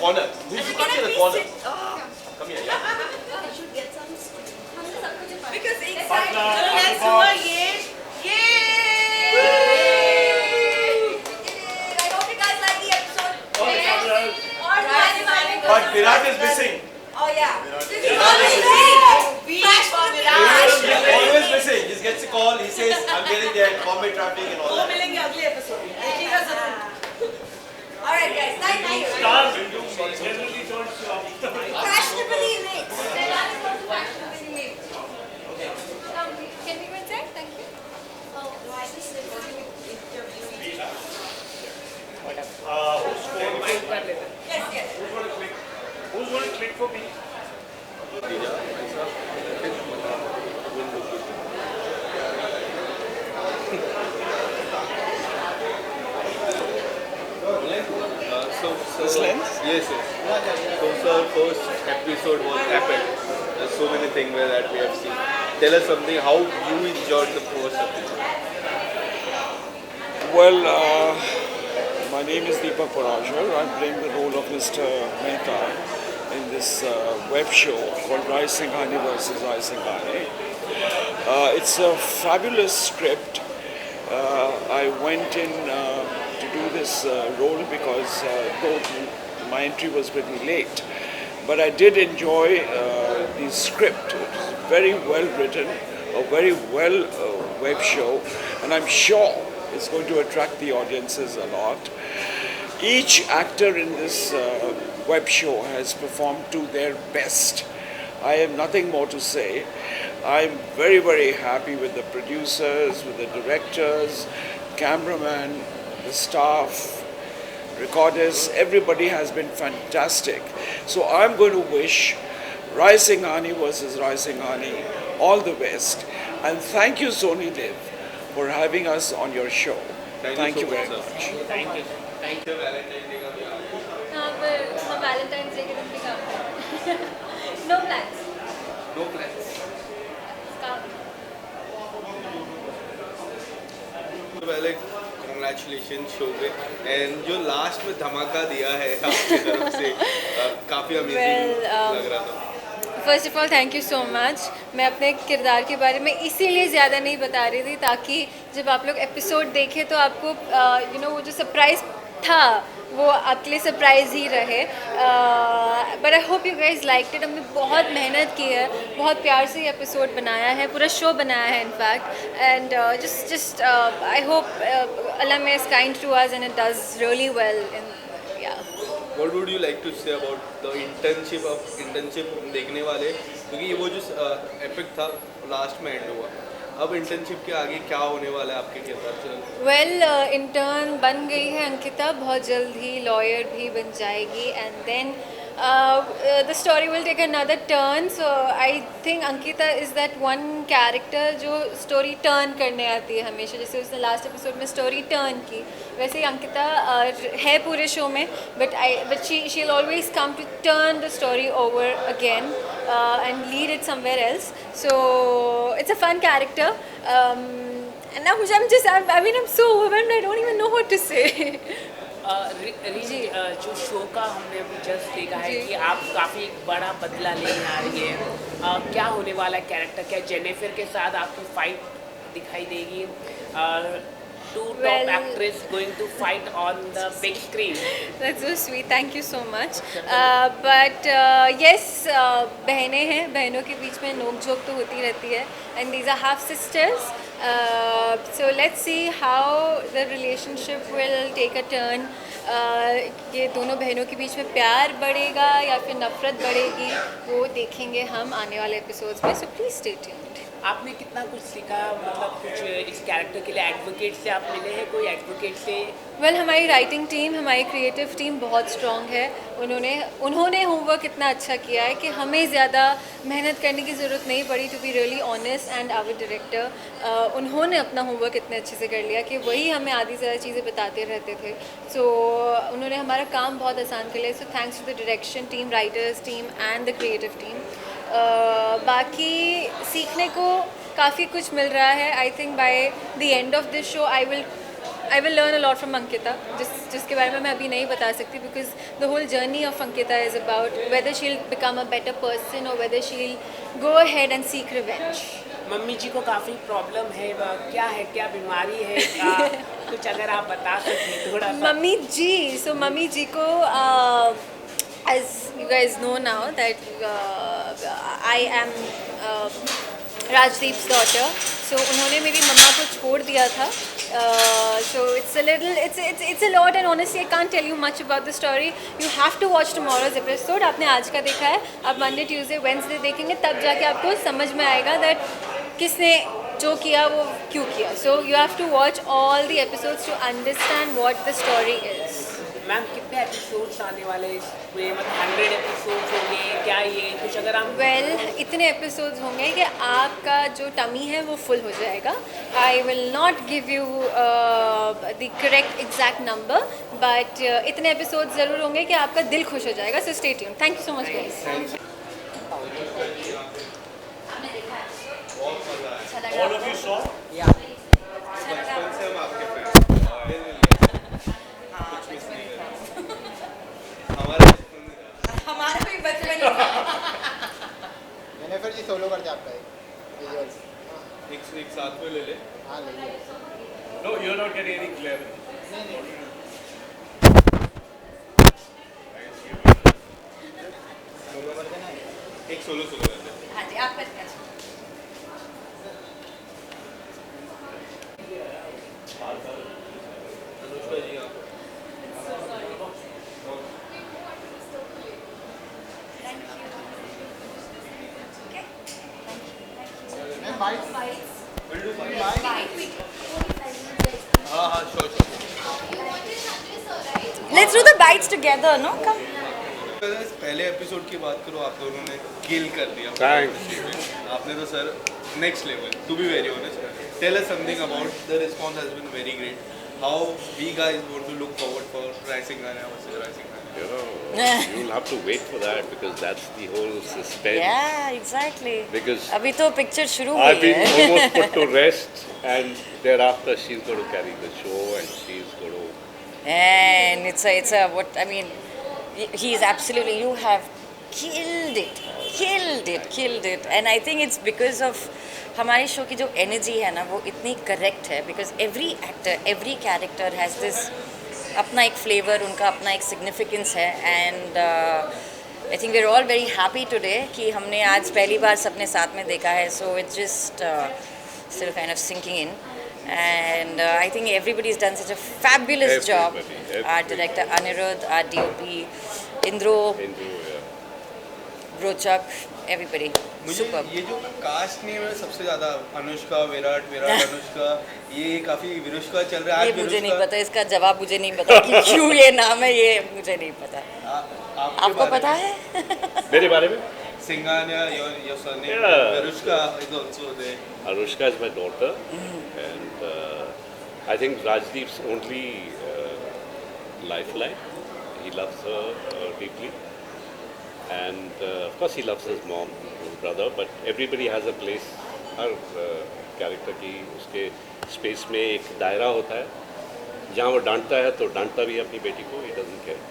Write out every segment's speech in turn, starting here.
corner. Who's Can in I the please corner? sit? Oh. Come here. Yeah. I should get some. Because एक Partner, side happy yes हुआ box. ये I hope you guys like the episode. और वाले But Virat is missing. Oh yeah. This is Virat is always Virat is always missing. He gets a call. He says, "I'm getting there. Bombay traffic and all वो that." मिलेंगे अगले episode में देखिएगा जरूर. Alright guys, thank you. Stars generally don't show up. Fashionably late. Fashionably late. Can we go inside? Thank you. Who's going to Yes, yes. Who's going to click for me? Yes. So, sir, first episode was epic. There's so many things that we have seen. Tell us something how you enjoyed the first episode. Well, my name is Deepak Parajar. I'm playing the role of Mr. Mehta in this web show called Rai Singhani versus Rai Singhani. It's a fabulous script. I went in to do this role because though my entry was pretty late, but I did enjoy the script. It was very well written, a very well web show, and I'm sure it's going to attract the audiences a lot. Each actor in this web show has performed to their best. I have nothing more to say. I'm very, very happy with the producers, with the directors, cameraman, the staff, recorders. Everybody has been fantastic. So I'm going to wish Rai Singhani versus Rai Singhani all the best. And thank you, Sony Liv, for having us on your show. Thank you very much. Thank you. हाँ पर हम Valentine's day के दिन भी काम करें. No plans. No plans. काम. पहले congratulations शो पे एंड जो लास्ट में धमाका दिया है आपकी तरफ से काफी अमेजिंग लग रहा था. First of all thank you so much. मैं अपने किरदार के बारे में इसीलिए ज़्यादा नहीं बता रही थी ताकि जब आप लोग एपिसोड देखें तो आपको वो जो सरप्राइज़ था वो आपके लिए सरप्राइज़ ही रहे. But I hope you guys like it. हमने बहुत मेहनत की है, बहुत प्यार से ये एपिसोड बनाया है, पूरा शो बनाया है in fact. And just I hope Allah may is kind to us and it does really well in. What would you like to say about the internship देखने वाले, क्योंकि ये वो जो एपिक था लास्ट में एंड हुआ, अब इंटर्नशिप के आगे क्या होने वाला है आपके किरदार से? वेल इंटर्न बन गई है अंकिता, बहुत जल्द ही लॉयर भी बन जाएगी. And then the story will take another turn. So I think Ankita is that one character जो स्टोरी टर्न करने आती है हमेशा. जैसे उसने लास्ट एपिसोड में स्टोरी टर्न की, वैसे ही अंकिता है पूरे शो में. But she will always come to turn the story over again and lead it somewhere else. So it's a fun character. And now I'm so overwhelmed. I don't even know what to say. Riji जो show का हमने अभी just देखा है कि आप काफ़ी बड़ा बदला लेने आ रही हैं. क्या होने वाला है कैरेक्टर? क्या जेनिफर के साथ आपकी फाइट दिखाई देगी? Two top actresses going to fight on the big screen. That's so sweet. Thank you so much. But yes, बहनें हैं, बहनों के बीच में नोक झोंक तो होती रहती है. And these are half sisters. So let's see how the relationship will take a turn. ये दोनों बहनों के बीच में प्यार बढ़ेगा या फिर नफरत बढ़ेगी, वो देखेंगे हम आने वाले एपिसोड्स में. So please stay tuned. आपने कितना कुछ सीखा, मतलब कुछ इस कैरेक्टर के लिए एडवोकेट से आप मिले हैं? कोई एडवोकेट से? वेल हमारी राइटिंग टीम, हमारी क्रिएटिव टीम बहुत स्ट्रॉन्ग है. उन्होंने होमवर्क इतना अच्छा किया है कि हमें ज़्यादा मेहनत करने की ज़रूरत नहीं पड़ी. To be really honest, and our director उन्होंने अपना होमवर्क इतने अच्छे से कर लिया कि वही हमें आधी ज़्यादा चीज़ें बताते रहते थे. सो उन्होंने हमारा काम बहुत आसान कर लिया. So thanks to the direction team, writers team and the creative team. बाकी सीखने को काफ़ी कुछ मिल रहा है. I think by the end of this show I will I will learn a lot from Ankita, जिसके बारे में मैं अभी नहीं बता सकती, because the whole journey of Ankita is about whether she'll become a better person or whether she'll go ahead and seek revenge. Mummy ji को काफ़ी प्रॉब्लम है, क्या बीमारी है, कुछ अगर आप बता सकें थोड़ा सा। मम्मी जी को as you guys know now that I am Rajdeep's daughter, so उन्होंने मेरी मम्मा को छोड़ दिया था, so it's a lot, and honestly I can't tell you much about the story. You have to watch tomorrow's episode. आपने आज का देखा है, आप Monday, Tuesday, Wednesday देखेंगे, तब जाके आपको समझ में आएगा that किसने जो किया वो क्यों किया. So you have to watch all the episodes to understand what the story is. Ma'am कितने एपिसोड्स आने वाले हैं इसमें, मतलब 100 एपिसोड्स होंगे क्या, ये कुछ अगर आप इतने एपिसोड्स होंगे कि आपका जो टमी है वो फुल हो जाएगा. I will not give you the correct exact number, but इतने एपिसोड्स ज़रूर होंगे कि आपका दिल खुश हो जाएगा. So stay tuned. Thank you so much guys. All of you saw? बचपन से हम आपके फैन हमारा भी बचपन ही था. मैंने फिर जी सोलो कर दिया आपका विजुअल्स. एक साथ में ले ले. हाँ ले लिया. No, you're not getting any clever. Solo कर देना. एक सोलो कर ले. हाँ जी, आप करते हैं. अनुष्का जी आप मैम बाइट. हाँ sure. Let's do the bites together, no? Come. पहले एपिसोड की बात करो, आप दोनों ने किल कर दिया. आपने तो sir next level. To be very honest, tell us something about the response has been very great. How we guys want to look forward for Rising Ghana versus Rising Ghana? You know, you'll have to wait for that because that's the whole suspense. Yeah, exactly. Because अभी तो picture शुरू I've हुई been है. almost put to rest, and thereafter she's going to carry the show, and she's going to. And it's a what I mean, he's absolutely, you have killed it, and I think it's because of हमारे show की जो energy है ना वो इतनी correct है, because every actor every character has this अपना एक फ्लेवर, उनका अपना एक सिग्निफिकेंस है. And I think we are all very happy today कि हमने आज पहली बार सबने साथ में देखा है. So it's just still kind of sinking in, and I think everybody has done such a fabulous job. Our director Anirudh, our DOP Indro, Rochak, everybody. मुझे ये जो कास्ट नेम है सबसे ज़्यादा अनुष्का, विराट अनुष्का, ये काफ़ी विरुष्का चल रहा है. ये मुझे नहीं पता, इसका जवाब मुझे नहीं पता कि क्यों ये नाम है, ये मुझे नहीं पता. आपको पता है? मेरे बारे में? Singhania, your surname. Yeah. Virushka is also there. Anushka is my daughter, and I think Rajdeep's only lifeline. He loves her deeply, and of course he loves his mom, his brother, but everybody has a place. Her character की उसके space में एक दायरा होता है जहाँ वो डांटता है तो डांटता भी है अपनी बेटी को, he doesn't care.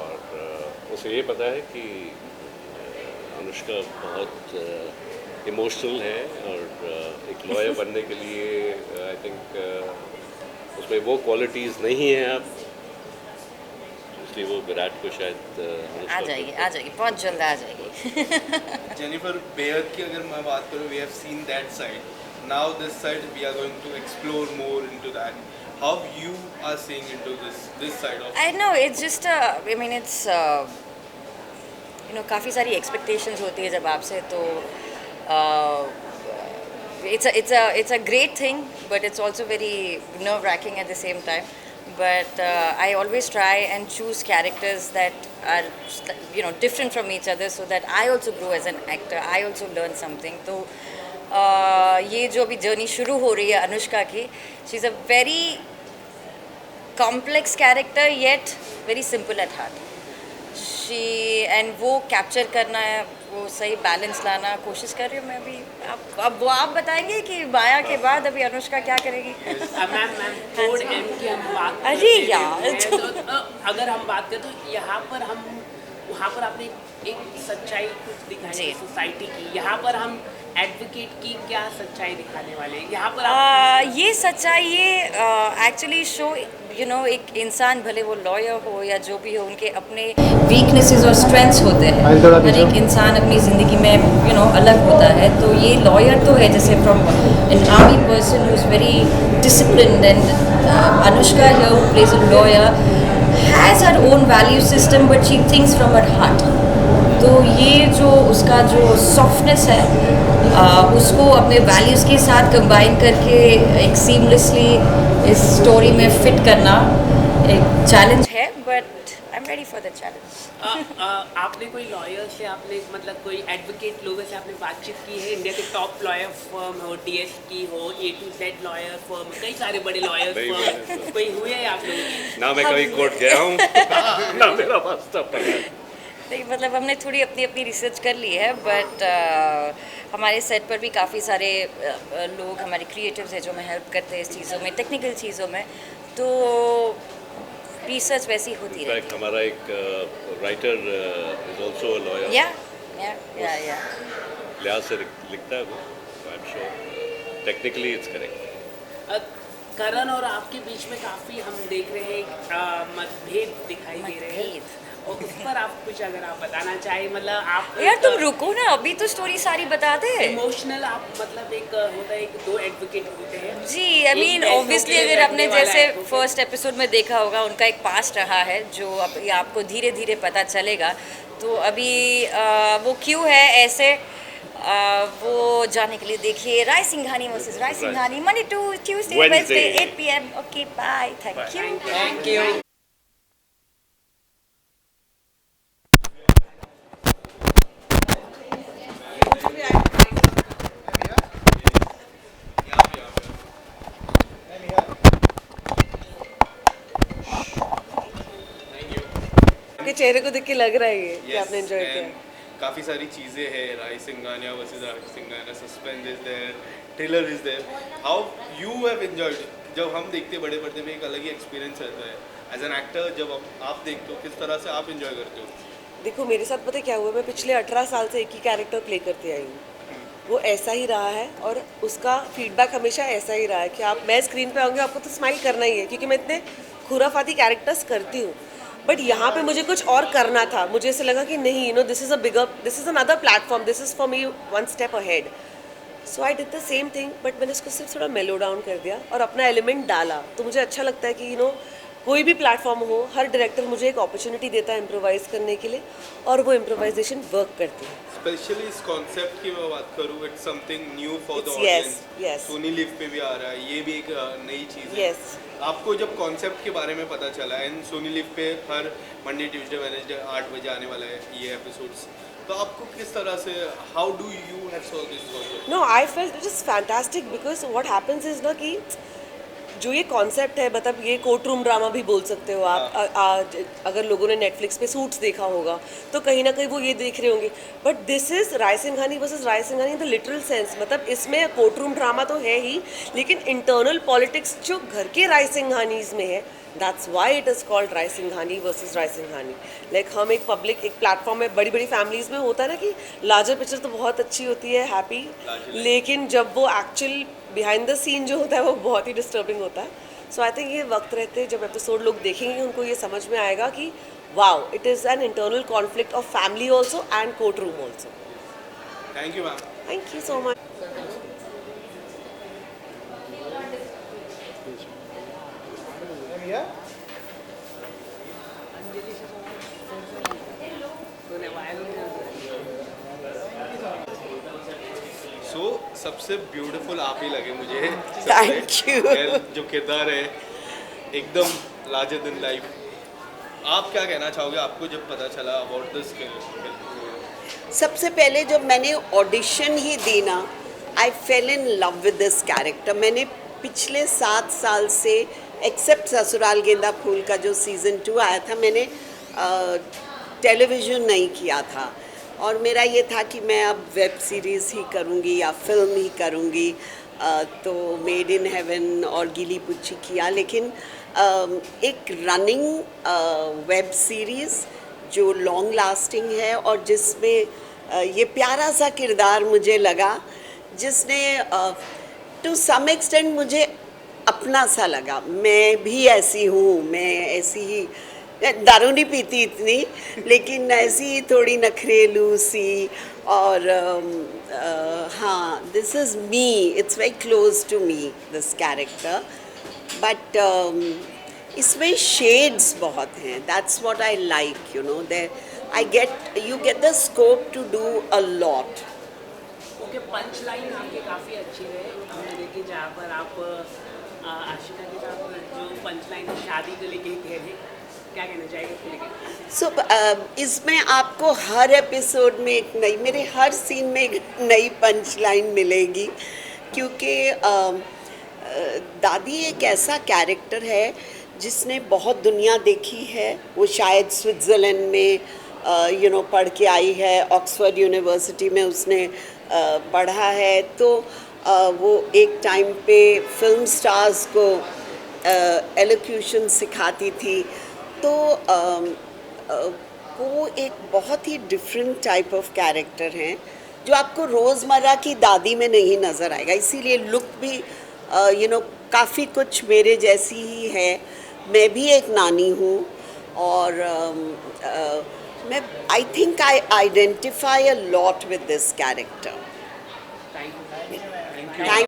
और उसे ये पता है कि अनुष्का बहुत इमोशनल है, और एक लॉयर बनने के लिए आई थिंक उसमें वो क्वालिटीज़ नहीं हैं अब, इसलिए वो विराट को शायद आ जाएगी बहुत जल्द आ जाएगी. जेनिफर बेयर्ड की अगर मैं बात करूँ, we have seen that side. Now this side we are going to explore more into that. How you are seeing into this side of? I know it's just I mean it's काफ़ी सारी expectations होती है जब आपसे, तो it's a great thing, but it's also very nerve-wracking at the same time. But I always try and choose characters that are different from each other, so that I also grow as an actor. I also learn something. तो ये जो अभी journey शुरू हो रही है अनुष्का की, she is a very complex character yet very simple at heart. And वो कैप्चर करना है, वो सही बैलेंस लाना कोशिश कर रही हूँ मैं भी। अब वो आप बताएंगे कि माया के बाद अभी अनुष्का क्या करेगी। मैम कोड एम की हम बात अरे करते यार। हैं, तो अगर हम बात करें तो यहाँ पर आपने एक सच्चाई कुछ दिखाई जी। सोसाइटी की, यहाँ पर हम एडवोकेट की क्या सच्चाई दिखाने वाले हैं यहाँ पर ये सच्चाई ये एक्चुअली शो एक इंसान भले वो लॉयर हो या जो भी हो, उनके अपने वीकनेसेस और स्ट्रेंथ्स होते हैं। हर एक इंसान अपनी ज़िंदगी में अलग होता है। तो ये लॉयर तो है जैसे from an army person who is very disciplined, and Anushka here who plays a lawyer has her own value system but she thinks from her heart. तो ये जो उसका जो सॉफ्टनेस है उसको अपने वैल्यूज़ के साथ कंबाइन करके एक सीमलेसली इस स्टोरी में फिट करना एक चैलेंज है, but I am ready for the challenge. आपने कोई लॉयर से आपने मतलब कोई एडवोकेट लोगों से आपने बातचीत की है? इंडिया के टॉप लॉयर फर्म हो, DSP हो, A to Z lawyer firm, कई सारे बड़े लॉयर फर्म कोई हुए हैं आप लोग? ना मैं कभी कोर्ट गया हूँ ना मेरा वास्ता पड़ा है। नहीं, मतलब हमने थोड़ी अपनी रिसर्च कर ली है, बट हमारे सेट पर भी काफ़ी सारे लोग हमारे क्रिएटिव्स हैं जो हमें हेल्प करते हैं इस चीज़ों में, टेक्निकल चीज़ों में। तो रिसर्च वैसी होती है। इनफैक्ट हमारा एक writer is also a lawyer, या लिहाज से लिखता है वो। I am sure technically it's correct. Karan और आपके बीच में काफ़ी हम देख रहे हैं मतभेद दिखाई दे रहे हैं, और उस पर आप कुछ अगर आप बताना चाहें, मतलब आप यार तुम रुको ना, अभी तो स्टोरी सारी बताते हैं। इमोशनल आप मतलब एक होता है कि दो एडवोकेट होते हैं जी, आई मीन ऑब्वियसली अगर आपने जैसे फर्स्ट एपिसोड में देखा होगा, उनका एक पास्ट रहा है जो अब आपको धीरे धीरे पता चलेगा। तो अभी वो क्यों है ऐसे, वो जाने के लिए देखिए Rai Singhani versus Rai Singhani, Monday to Tuesday Wednesday 8 PM। Okay bye, thank you. के चेहरे को देख के लग रहा है ये कि आपने एंजॉय किया। काफ़ी सारी चीज़ें हैं, Rai Singhania versus Rai Singhania, suspense is there, thriller is there. How you have enjoyed? जब हम देखते बड़े पर्दे में एक अलग ही एक्सपीरियंस रहता है एज एन एक्टर, जब आप देखते हो किस तरह से आप एंजॉय करते हो? देखो मेरे साथ पता है क्या हुआ, मैं पिछले 18 साल से एक ही कैरेक्टर प्ले करती आई हूँ। वो ऐसा ही रहा है और उसका फीडबैक हमेशा ऐसा ही रहा है कि मैं स्क्रीन पे आऊँगी आपको तो स्माइल करना ही है, क्योंकि मैं इतने खुराफाती कैरेक्टर्स करती हूँ। बट यहाँ पे मुझे कुछ और करना था। मुझे ऐसे लगा कि नहीं, this is another platform, this is for me one step ahead. So I did the same thing, but मैंने उसको सिर्फ थोड़ा मेलो डाउन कर दिया और अपना एलिमेंट डाला। तो मुझे अच्छा लगता है कि कोई भी प्लेटफॉर्म हो, हर डायरेक्टर मुझे एक अपॉर्चुनिटी देता है इम्प्रोवाइज़ करने के लिए, और वो इम्प्रोवाइजेशन वर्क करती है। स्पेशली इस कॉन्सेप्ट की मैं बात करूँ, it's something new for the yes. Audience. Sony Liv पे भी आ रहा है, ये भी एक नई चीज़ है। Yes. आपको जब कॉन्सेप्ट के बारे में पता चला, एंड सोनी लिव पे हर मंडे ट्यूसडे वेडनेसडे 8 बजे आने वाला है ये एपिसोड्स, तो आपको किस तरह से, how do you have saw this concept? No, I felt it is fantastic because what happens is ना कि जो ये कॉन्सेप्ट है, मतलब ये कोर्ट रूम ड्रामा भी बोल सकते हो आप। अगर लोगों ने नेटफ्लिक्स पे सूट्स देखा होगा तो कहीं ना कहीं वो ये देख रहे होंगे, but this is Rai Singhani versus Rai Singhani in the literal sense. मतलब इसमें कोर्ट रूम ड्रामा तो है ही, लेकिन इंटरनल पॉलिटिक्स जो घर के राय सिंघानीज में है, that's why it is called Rai Singhani versus Rai Singhani. Like हम एक पब्लिक एक प्लेटफॉर्म में, बड़ी बड़ी फैमिलीज़ में होता है ना कि लार्जर पिक्चर तो बहुत अच्छी होती है, हैप्पी, लेकिन जब वो एक्चुअल बिहाइंड द सीन जो होता है वो बहुत ही डिस्टर्बिंग होता है। सो आई थिंक ये वक्त रहते जब एपिसोड लोग देखेंगे उनको ये समझ में आएगा कि wow, it is an internal conflict of family also and court room also. Thank you ma'am. Thank you so much. So सबसे ब्यूटीफुल आप ही लगे मुझे। Thank you. जो किरदार है एकदम लार्जर देन लाइफ। आप क्या कहना चाहोगे, आपको जब पता चला अबाउट दिस? सबसे पहले जब मैंने ऑडिशन ही दी ना, I fell in love with this character. मैंने पिछले 7 साल से, एक्सेप्ट ससुराल गेंदा फूल का जो सीज़न 2 आया था, मैंने टेलीविज़न नहीं किया था। और मेरा ये था कि मैं अब वेब सीरीज़ ही करूँगी या फिल्म ही करूँगी। तो मेड इन हेवन और गीली पुच्ची किया, लेकिन एक रनिंग वेब सीरीज़ जो लॉन्ग लास्टिंग है और जिसमें ये प्यारा सा किरदार मुझे लगा, जिसने टू सम एक्सटेंट मुझे अपना सा लगा। मैं भी ऐसी हूँ, मैं ऐसी ही दारू नहीं पीती इतनी, लेकिन ऐसी ही थोड़ी नखरेलू सी। और हाँ, this is me, it's very close to me this character, but इसमें शेड्स बहुत हैं। That's what I like, you know, there you get the scope to do a lot. Okay, punch line आपके काफ़ी अच्छी है, हमने देखी, जहाँ पर आप आशिका के साथ जो पंच लाइन शादी को लेके कह रहे, क्या कहना चाहिए इसको लेके? सो इसमें आपको हर एपिसोड में एक नई, मेरे हर सीन में एक नई पंच लाइन मिलेगी, क्योंकि दादी एक ऐसा कैरेक्टर है जिसने बहुत दुनिया देखी है। वो शायद स्विट्ज़रलैंड में पढ़ के आई है, ऑक्सफोर्ड यूनिवर्सिटी में उसने पढ़ा है। तो वो एक टाइम पे फिल्म स्टार्स को एलोक्यूशन सिखाती थी। तो वो एक बहुत ही डिफरेंट टाइप ऑफ कैरेक्टर हैं जो आपको रोज़मर्रा की दादी में नहीं नज़र आएगा। इसीलिए लुक भी काफ़ी कुछ मेरे जैसी ही है। मैं भी एक नानी हूँ और मैं I think I identify a lot with this character. Thank you. Thank